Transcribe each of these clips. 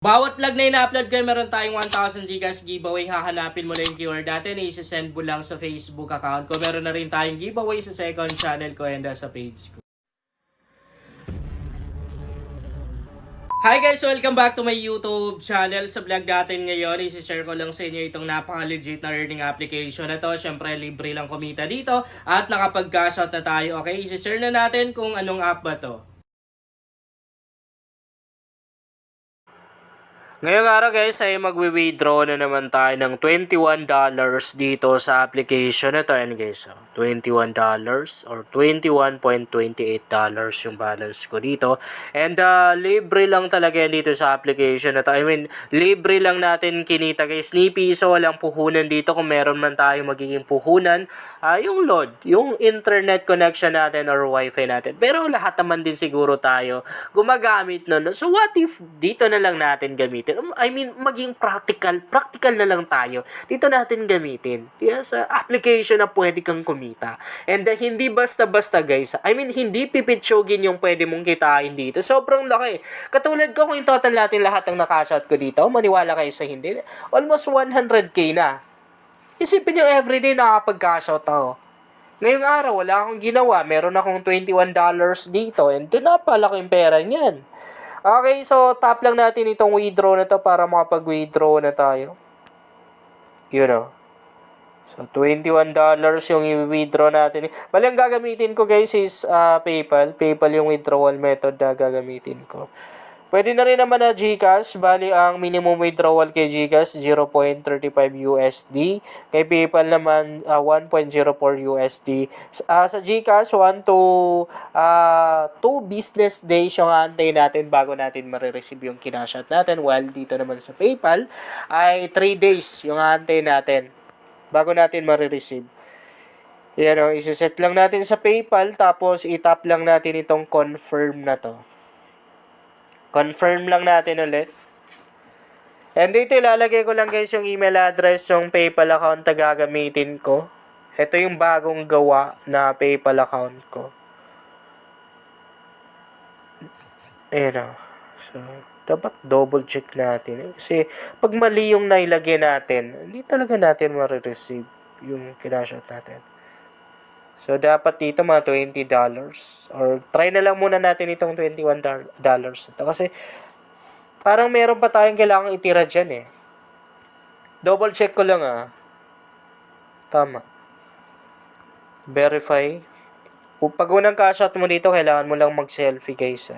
Bawat vlog na ina-upload ko, meron tayong 1,000 Gcash giveaway. Hahanapin mo lang yung keyword natin, i-send mo lang sa Facebook account ko. Meron na rin tayong giveaway sa second channel ko and sa page ko. Hi guys! Welcome back to my YouTube channel. Sa vlog natin ngayon, isi-share ko lang sa inyo itong napaka-legit na earning application na to. Siyempre, libre lang kumita dito at nakapag-cash out na tayo. Okay, isi-share na natin kung anong app ba to. Ngayong araw guys ay magwi-withdraw na naman tayo ng $21 dito sa application na to. Ayan guys, $21 or $21.28 yung balance ko dito. And libre lang talaga yan dito sa application na to. I mean, libre lang natin kinita guys. Ni piso walang puhunan dito. Kung meron man tayo magiging puhunan, yung load, yung internet connection natin or wifi natin. Pero lahat naman din siguro tayo gumagamit nun. So what if dito na lang natin gamitin? I mean, maging practical na lang tayo. Dito natin gamitin. Kaya sa application na pwede kang kumita. And hindi basta-basta guys. I mean, hindi pipitsugin yung pwede mong kitain dito. Sobrang laki. Katulad ko kung in total natin lahat ng nakashot ko dito, maniwala kayo sa hindi, almost 100k na. Isipin nyo everyday nakapag-cash out ako. Ngayong araw, wala akong ginawa. Meron akong $21 dito. And napalaking pera niyan. Okay, so tap lang natin itong withdraw na to para makapag-withdraw na tayo. You know. So, $21 yung i-withdraw natin. Bali, ang gagamitin ko guys is PayPal. PayPal yung withdrawal method na gagamitin ko. Pwede na rin naman na GCash. Bali, ang minimum withdrawal kay GCash, 0.35 USD. Kay PayPal naman, 1.04 USD. Sa GCash, 1 to 2 business days yung antay natin bago natin marireceive yung kinashat natin. While dito naman sa PayPal, ay 3 days yung antay natin bago natin marireceive. Yan o, isiset lang natin sa PayPal, tapos itap lang natin itong confirm na to. Confirm lang natin ulit. And dito ilalagay ko lang guys yung email address, yung PayPal account na gagamitin ko. Ito yung bagong gawa na PayPal account ko. Ayan o. So, dapat double check natin. Kasi pag mali yung nailagay natin, hindi talaga natin marireceive yung kinashot natin. So, dapat dito mga $20. Or try na lang muna natin itong $21 ito. Kasi, parang meron pa tayong kailangang itira dyan eh. Double check ko lang Tama. Verify. Pag unang cash out mo dito, kailangan mo lang mag-selfie guys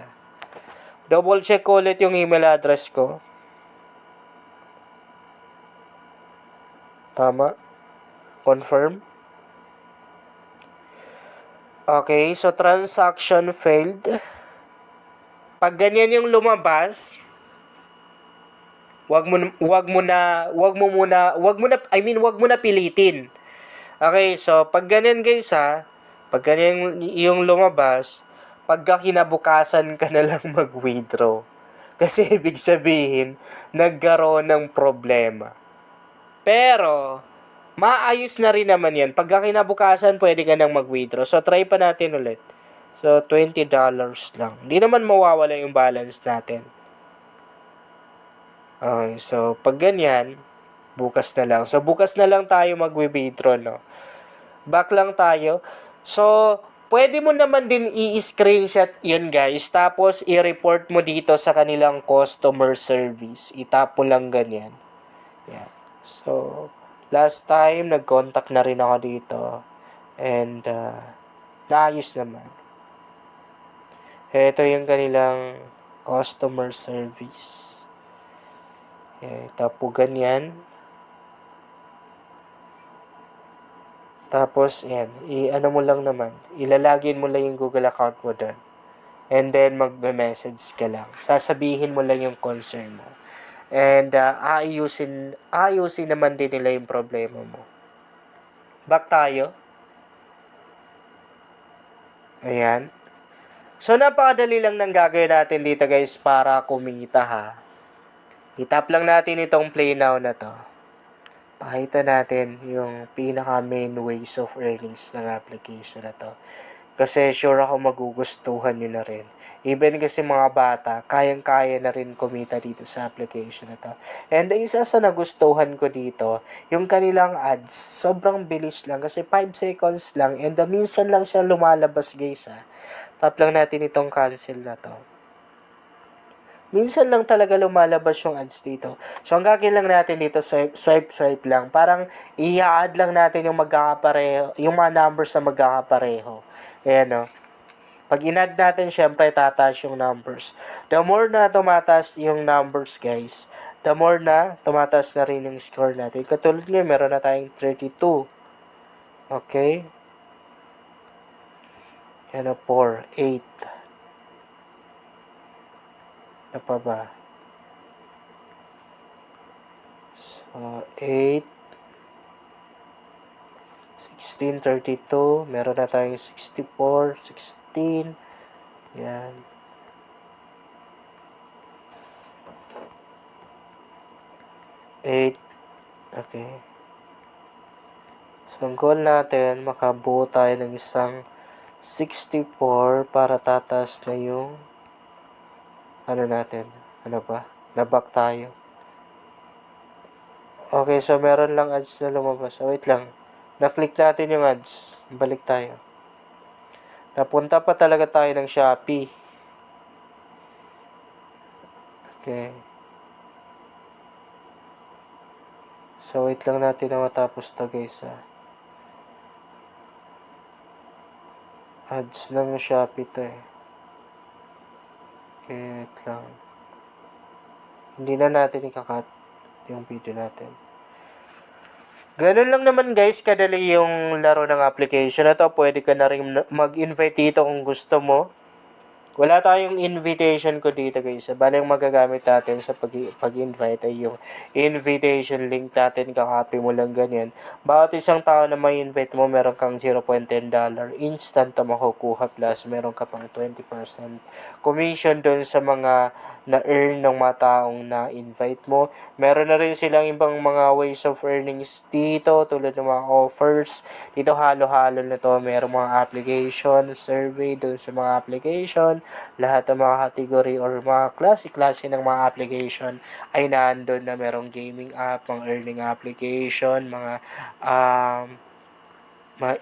Double check ko ulit yung email address ko. Tama. Confirm. Okay, so transaction failed. Pag ganyan yung lumabas, wag mo na pilitin. Okay, so pag ganyan guys pag ganyan yung lumabas, pagka kinabukasan ka na lang mag-withdraw. Kasi ibig sabihin, nagkaroon ng problema. Pero maayos na rin naman yan. Pagka kinabukasan, pwede ka nang mag-withdraw. So, try pa natin ulit. So, $20 lang. Hindi naman mawawala yung balance natin. Okay, so, pag ganyan, bukas na lang. So, bukas na lang tayo mag-withdraw, no? Back lang tayo. So, pwede mo naman din i-screenshot yun, guys. Tapos, i-report mo dito sa kanilang customer service. Itap mo lang ganyan. Yan. So, last time, nag-contact na rin ako dito. And, naayos naman. Ito yung kanilang customer service. Tapos, ganyan. Tapos, yan. I-ano mo lang naman. Ilalagin mo lang yung Google account mo doon. And then, mag-message ka lang. Sasabihin mo lang yung concern mo. And ayusin naman din nila yung problema mo. Back tayo. Ayan. So, napakadali lang ng gagawin natin dito guys para kumita Itap lang natin itong Play Now na to. Pakita natin yung pinaka main ways of earnings ng application na to. Kasi sure ako magugustuhan nyo na rin. Even kasi mga bata, kayang-kaya na rin kumita dito sa application na to. And isa sa nagustuhan ko dito, yung kanilang ads, sobrang bilis lang kasi 5 seconds lang and minsan lang siya lumalabas guys ha. Tap lang natin itong cancel na to. Minsan lang talaga lumalabas yung ads dito. So, ang gagawin lang natin dito, swipe lang. Parang i-add lang natin yung magkakapareho, yung mga numbers na magkakapareho. Ayan o. Pag in-add natin, syempre, tataas yung numbers. The more na tumataas yung numbers, guys, the more na tumataas na rin yung score natin. Katulad ngayon, meron na tayong 32. Okay? Yan o, 4, 8. Ano pa ba? So, 8, 16, 32. Meron na tayong 64, 16. Yan. Okay. So, ang goal natin, makabuo tayo ng isang 64 para tatas na yung ano natin. Ano ba? Nabak tayo. Okay, so meron lang ads na lumabas. So, wait lang. Na-click natin yung ads. Balik tayo. Napunta pa talaga tayo ng Shopee. Okay. So, wait lang natin na matapos to guys ha. Ads ng Shopee to eh. Okay, wait lang. Hindi na natin ikakat yung video natin. Ganun lang naman guys, kadali yung laro ng application na to. Pwede ka na rin mag-invite dito kung gusto mo. Wala tayong invitation ko dito guys. Bali yung magagamit natin sa pag-invite ay yung invitation link natin. Kakopy mo lang ganyan. Bawat isang tao na may invite mo, meron kang $0.10 instant na makukuha plus meron ka pang 20% commission doon sa mga na-earn ng mga taong na-invite mo. Meron na rin silang ibang mga ways of earnings dito tulad ng mga offers. Dito halo-halo na to. Meron mga application, survey doon sa mga application. Lahat ng mga category or mga klase ng mga application ay naandun na merong gaming app, mga earning application, mga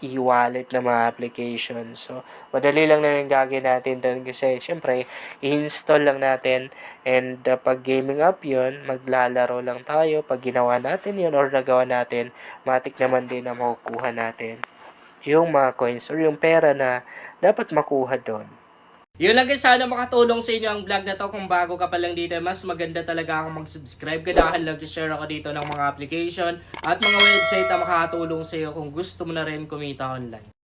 e-wallet na mga application. So, madali lang na yung gagawin natin doon kasi syempre, i-install lang natin and pag gaming app yun, maglalaro lang tayo. Pag ginawa natin yun or nagawa natin, matik naman din na makukuha natin yung mga coins or yung pera na dapat makuha doon. Yun lang guys, sana makatulong sa inyo ang vlog na to. Kung bago ka pa lang dito, mas maganda talaga akong mag-subscribe ka dahil nag-share ako dito ng mga application at mga website na makatulong sa iyo kung gusto mo na rin kumita online.